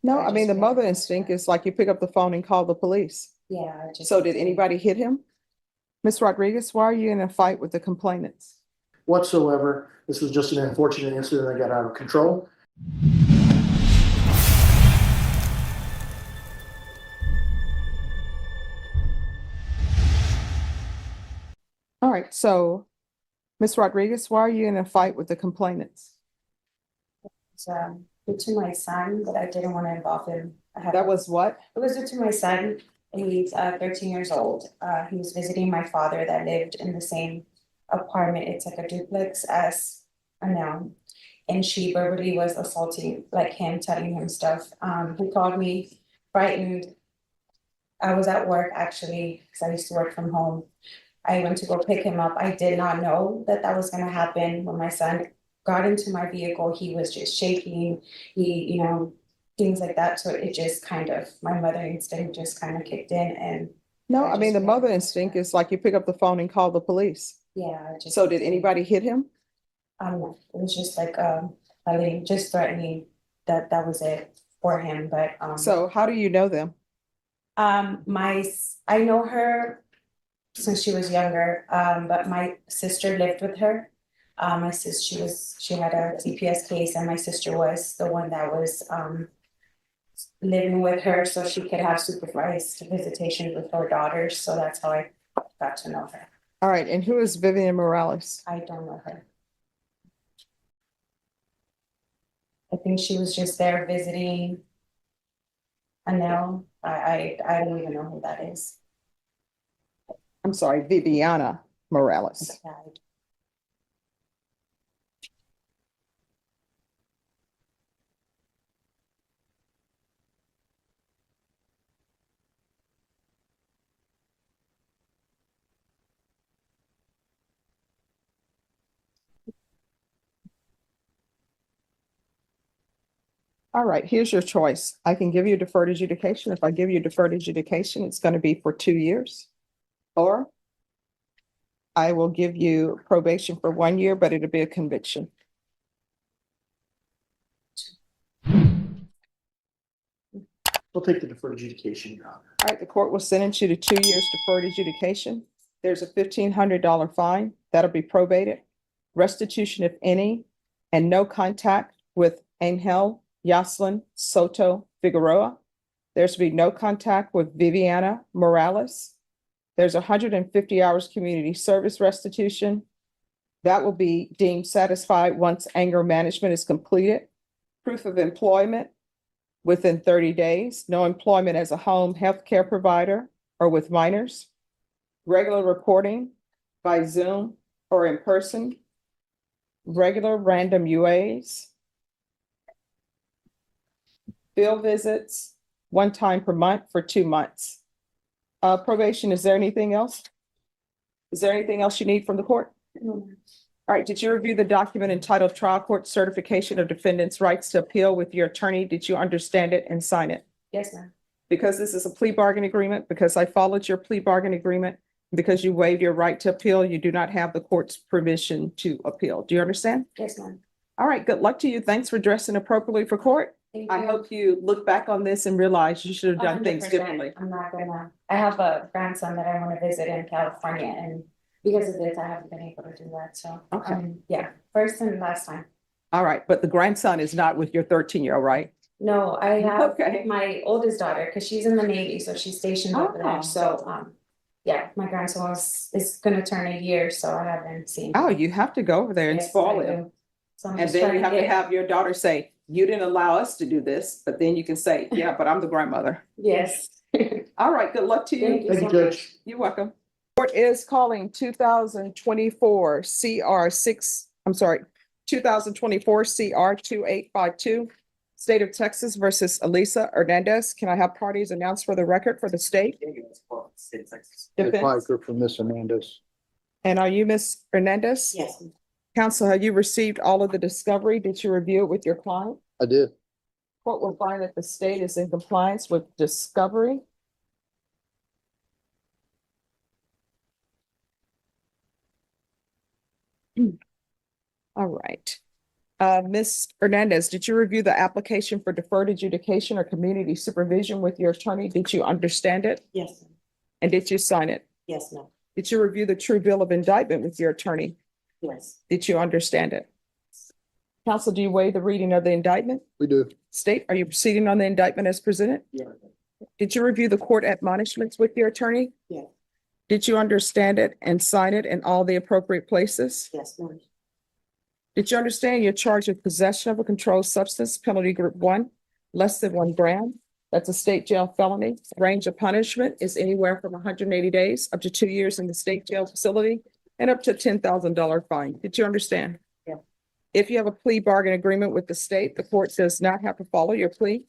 No, I I mean, just the mother realized instinct that. is like you pick up the phone and call the police. Yeah, I just. So did anybody hit him? Ms. Rodriguez, why are you in a fight with the complainants? whatsoever. This was just an unfortunate incident that got out of control. All right, so Ms. Rodriguez, why are you in a fight with the complainants? It's, due to my son, but I didn't want to involve him. That was what? It was due to my son. He's 13 years old. He was visiting my father that lived in the same apartment. It's like a duplex as a now. And she verbally was assaulting like him, telling him stuff. He called me frightened. I was at work actually, because I used to work from home. I went to go pick him up. I did not know that that was gonna happen. When my son got into my vehicle, he was just shaking. Things like that. So it just kind of, my mother instinct just kind of kicked in and. No, I I mean, just the mother realized instinct that. is like you pick up the phone and call the police. Yeah, I just. So did anybody hit him? It was just like, just threatening that was it for him, but, So how do you know them? I know her since she was younger, but my sister lived with her. My sis, she had a CPS case and my sister was the one that was, living with her so she could have supervised visitations with her daughters. So that's how I got to know her. All right, and who is Vivian Morales? I don't know her. I think she was just there visiting. I don't even know who that is. I'm sorry, Viviana Morales. All right, here's your choice. I can give you deferred adjudication. If I give you deferred adjudication, it's going to be for 2 years. Or I will give you probation for 1 year, but it'll be a conviction. We'll take the deferred adjudication, Your Honor. All right, the court will sentence you to 2 years deferred adjudication. There's a $1,500 fine that'll be probated, restitution if any, and no contact with Angel Yoslin Soto Figueroa. There's to be no contact with Viviana Morales. There's 150 hours community service restitution. That will be deemed satisfied once anger management is completed. Proof of employment within 30 days, no employment as a home healthcare provider or with minors. Regular reporting by Zoom or in person. Regular random UAs. Field visits, 1 time per month for 2 months. Probation, is there anything else? Is there anything else you need from the court? No. All right, did you review the document entitled Trial Court Certification of Defendant's Rights to Appeal with your attorney? Did you understand it and sign it? Yes, ma'am. Because this is a plea bargain agreement, because I followed your plea bargain agreement, because you waived your right to appeal, you do not have the court's permission to appeal. Do you understand? Yes, ma'am. All right, good luck to you. Thanks for dressing appropriately for court. Thank I you. hope you look back on this and realize you should have done things 100%. differently. I'm not gonna, I have a grandson that I want to visit in California and because of this, I haven't been able to do that. So, Okay. Yeah, first and last time. All right, but the grandson is not with your 13-year-old, right? No, I have Okay. my oldest daughter, because she's in the Navy, so she's stationed over Oh. there. So, yeah, my grandson is gonna turn a year, so I haven't seen him. Oh, you have to go over there and Yes, spoil I him. do. So I'm And just then trying you have to get- have your daughter say, you didn't allow us to do this, but then you can say, yeah, but I'm the grandmother. Yes. All right, good luck to you. Thank you Thank you, so much. Judge. You're welcome. Court is calling 2024 CR 2852, State of Texas versus Elisa Hernandez. Can I have parties announced for the record for the state? Ed Defense. Piker from Miss Hernandez. And are you Miss Hernandez? Yes. Counsel, have you received all of the discovery? Did you review it with your client? I did. Court will find that the state is in compliance with discovery. All right. Ms. Hernandez, did you review the application for deferred adjudication or community supervision with your attorney? Did you understand it? Yes, ma'am. And did you sign it? Yes, ma'am. Did you review the true bill of indictment with your attorney? Yes. Did you understand it? Counsel, do you waive the reading of the indictment? We do. State, are you proceeding on the indictment as presented? Yeah. Did you review the court admonishments with your attorney? Yeah. Did you understand it and sign it in all the appropriate places? Yes, ma'am. Did you understand you're charged with possession of a controlled substance, penalty group 1, less than 1 gram? That's a state jail felony. Range of punishment is anywhere from 180 days up to 2 years in the state jail facility and up to $10,000 fine. Did you understand? Yeah. If you have a plea bargain agreement with the state, the court does not have to follow your plea.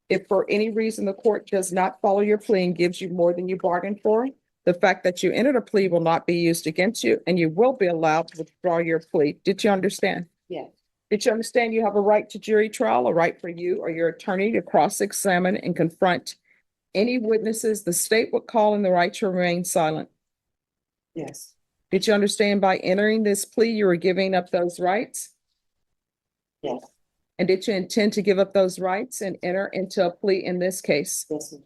If for any reason the court does not follow your plea and gives you more than you bargained for, the fact that you entered a plea will not be used against you and you will be allowed to withdraw your plea. Did you understand? Yeah. Did you understand you have a right to jury trial, a right for you or your attorney to cross-examine and confront any witnesses the state would call and the right to remain silent? Yes. Did you understand by entering this plea, you were giving up those rights? Yes. And did you intend to give up those rights and enter into a plea in this case? Yes, ma'am.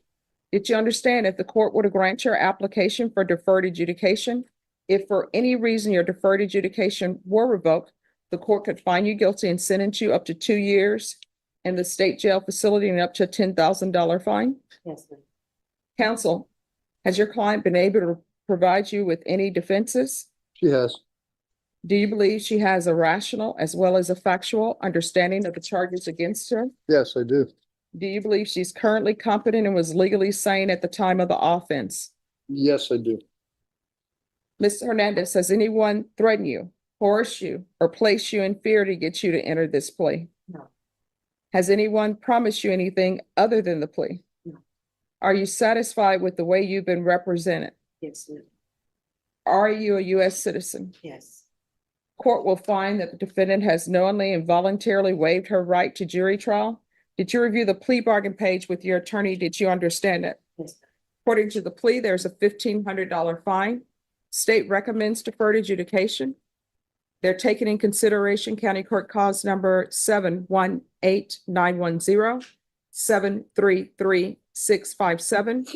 Did you understand if the court were to grant your application for deferred adjudication, if for any reason your deferred adjudication were revoked, the court could find you guilty and sentence you up to 2 years in the state jail facility and up to a $10,000 fine? Yes, ma'am. Counsel, has your client been able to provide you with any defenses? She has. Do you believe she has a rational as well as a factual understanding of the charges against her? Yes, I do. Do you believe she's currently competent and was legally sane at the time of the offense? Yes, I do. Ms. Hernandez, has anyone threatened you, coerced you, or placed you in fear to get you to enter this plea? No. Has anyone promised you anything other than the plea? No. Are you satisfied with the way you've been represented? Yes, ma'am. Are you a U.S. citizen? Yes. Court will find that the defendant has knowingly and voluntarily waived her right to jury trial. Did you review the plea bargain page with your attorney? Did you understand it? Yes. According to the plea, there's a $1,500 fine. State recommends deferred adjudication. They're taking in consideration County Court Cause number 718910, 733657.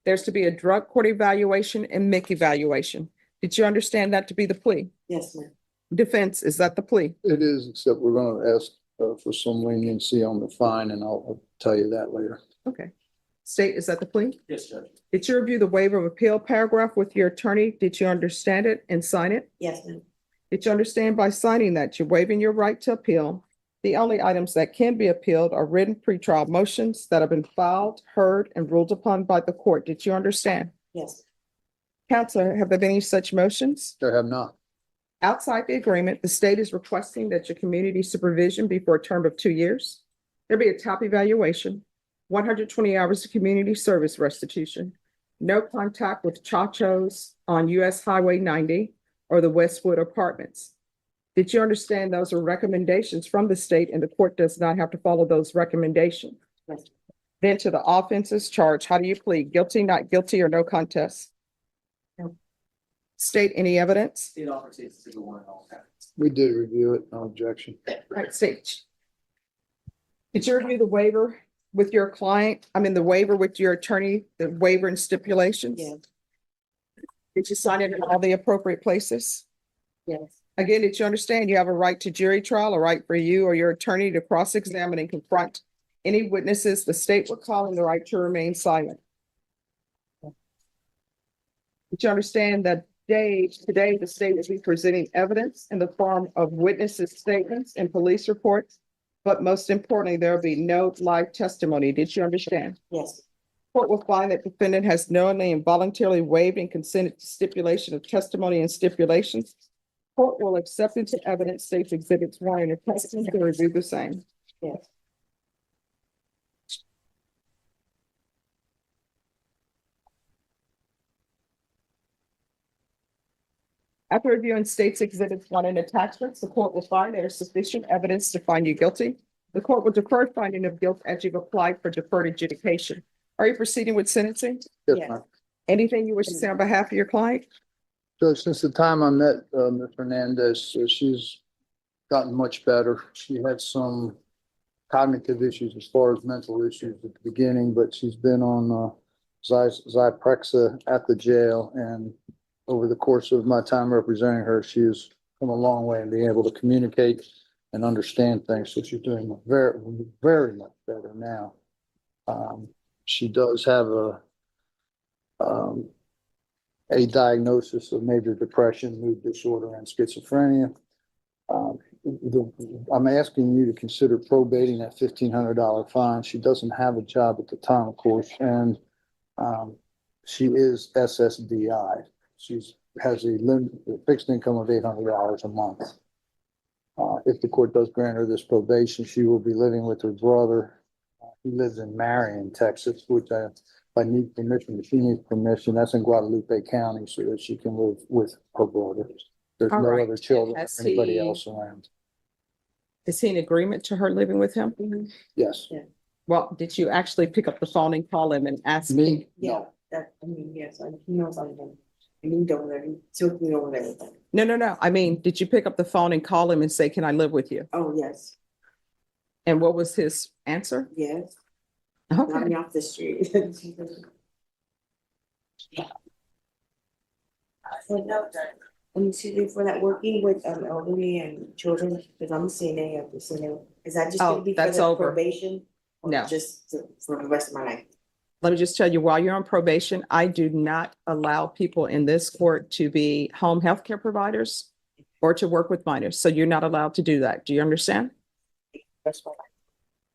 There's to be a drug court evaluation and MIC evaluation. Did you understand that to be the plea? Yes, ma'am. Defense, is that the plea? It is, except we're gonna ask for some leniency on the fine, and I'll tell you that later. Okay. State, is that the plea? Yes, Judge. Did you review the waiver of appeal paragraph with your attorney? Did you understand it and sign it? Yes, ma'am. Did you understand by signing that you're waiving your right to appeal? The only items that can be appealed are written pretrial motions that have been filed, heard, and ruled upon by the court. Did you understand? Yes. Counselor, have there been any such motions? There have not. Outside the agreement, the state is requesting that your community supervision be for a term of 2 years. There be a top evaluation, 120 hours of community service restitution, no contact with Chachos on US Highway 90 or the Westwood Apartments. Did you understand those are recommendations from the state and the court does not have to follow those recommendations? Yes. Then to the offenses charged, how do you plead? Guilty, not guilty, or no contest? No. State, any evidence? State offers it's to the one and all that. We did review it, no objection. Right, state. Did you review the waiver with your client? I mean, the waiver with your attorney, the waiver and stipulations? Yes. Did you sign it in all the appropriate places? Yes. Again, did you understand you have a right to jury trial, a right for you or your attorney to cross-examine and confront any witnesses the state would call and the right to remain silent? Did you understand that today the state will be presenting evidence in the form of witnesses' statements and police reports? But most importantly, there will be no live testimony. Did you understand? Yes. Court will find that defendant has knowingly and voluntarily waived and consented to stipulation of testimony and stipulations. Court will accept into evidence states exhibits 1 and attestants to review the same. Yes. After reviewing states exhibits 1 and attachments, the court will find there is sufficient evidence to find you guilty. The court will defer finding of guilt as you've applied for deferred adjudication. Are you proceeding with sentencing? Yes, Yes. ma'am. Anything you wish to say on behalf of your client? So since the time I met Ms. Hernandez, she's gotten much better. She had some cognitive issues as far as mental issues at the beginning, but she's been on Zyprexa at the jail, and over the course of my time representing her, she has come a long way in being able to communicate and understand things. So she's doing very, very much better now. She does have a diagnosis of major depression, mood disorder, and schizophrenia. I'm asking you to consider probating that $1,500 fine. She doesn't have a job at the time, of course, and she is SSDI. She's has a fixed income of $800 a month. If the court does grant her this probation, she will be living with her brother. He lives in Marion, Texas, which if I need permission, if she needs permission, that's in Guadalupe County, so that she can live with her brother. There's All no right. other children or Has anybody he- else around. Is he in agreement to her living with him? Yes. Well, did you actually pick up the phone and call him and ask him? Me? Yeah, that, I mean, yes, he knows I'm him. And he don't let me, took me over everything. No. I mean, did you pick up the phone and call him and say, can I live with you? Oh, yes, And what was his answer? yes, not Okay. me off the street. When you see there for that working with elderly and children, because I'm a CNA of the CNA, is that just Oh, gonna be for that's the over. probation? Or No. Just for the rest of my life? Let me just tell you, while you're on probation, I do not allow people in this court to be home healthcare providers or to work with minors. So you're not allowed to do that. Do you understand? That's my life.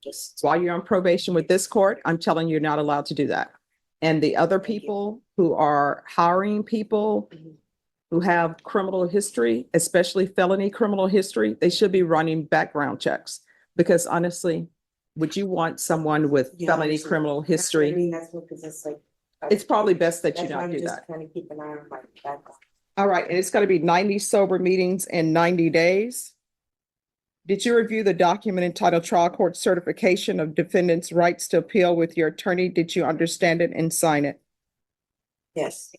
Just, While you're on probation with this court, I'm telling you, you're not allowed to do that. And the other Thank you. people who are hiring people Mhm. who have criminal history, especially felony criminal history, they should be running background checks. Because honestly, would you want someone with Yeah, felony obviously. criminal I history? mean, that's what, because it's like. It's probably best that you That's why not I'm do just that. trying to keep an eye on my background. All right, and it's gonna be 90 sober meetings in 90 days. Did you review the document entitled Trial Court Certification of Defendant's Rights to Appeal with your attorney? Did you understand it and sign it? Yes,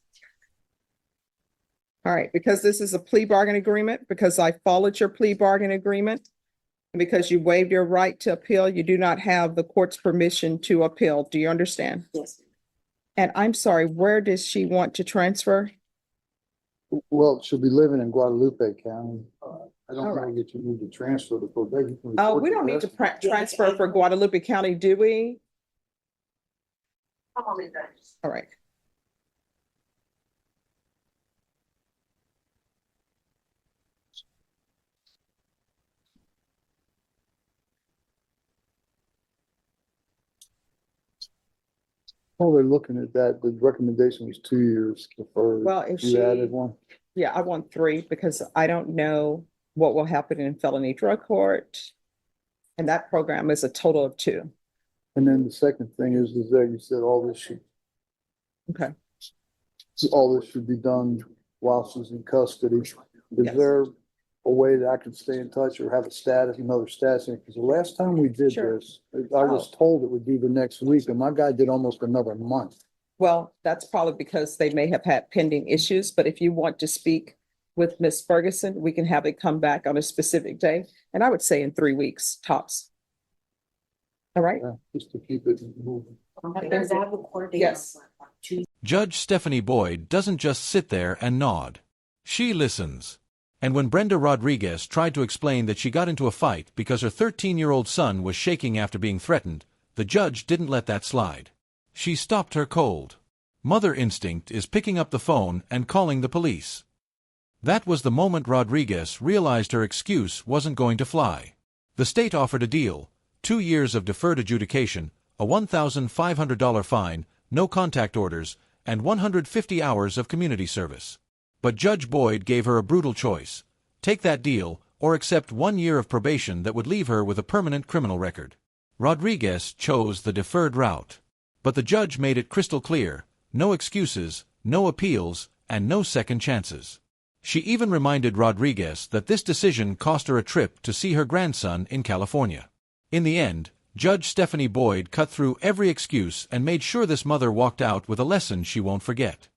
All right, because this is a plea bargain agreement, because I followed your plea bargain agreement, and because you waived your right to appeal, you do not have the court's permission to appeal. Do you understand? yes. And I'm sorry, where does she want to transfer? Well, she'll be living in Guadalupe County. I don't All know right. that you need to transfer the probation. from Oh, court we don't need to residence. transfer for Guadalupe County, do we? All right. While they're looking at that, the recommendation was 2 years deferred. Well, if You added she, one. yeah, I want 3 because I don't know what will happen in felony drug court. And that program is a total of 2. And then the second thing is that you said all this should be done while she's in custody. Is Yes. there a way that I can stay in touch or have a status, another status? Because the last time we did Sure. this, I was told it would be the next week, and my guy did almost another month. Well, that's probably because they may have had pending issues, but if you want to speak with Ms. Ferguson, we can have it come back on a specific day. And I would say in 3 weeks tops. All right? Just to keep it moving. Because I have a court date. Yes. on Tuesday. Judge Stephanie Boyd doesn't just sit there and nod. She listens. And when Brenda Rodriguez tried to explain that she got into a fight because her 13-year-old son was shaking after being threatened, the judge didn't let that slide. She stopped her cold. Mother instinct is picking up the phone and calling the police. That was the moment Rodriguez realized her excuse wasn't going to fly. The state offered a deal: 2 years of deferred adjudication, a $1,500 fine, no contact orders, and 150 hours of community service. But Judge Boyd gave her a brutal choice: take that deal or accept 1 year of probation that would leave her with a permanent criminal record. Rodriguez chose the deferred route. But the judge made it crystal clear: no excuses, no appeals, and no second chances. She even reminded Rodriguez that this decision cost her a trip to see her grandson in California. In the end, Judge Stephanie Boyd cut through every excuse and made sure this mother walked out with a lesson she won't forget.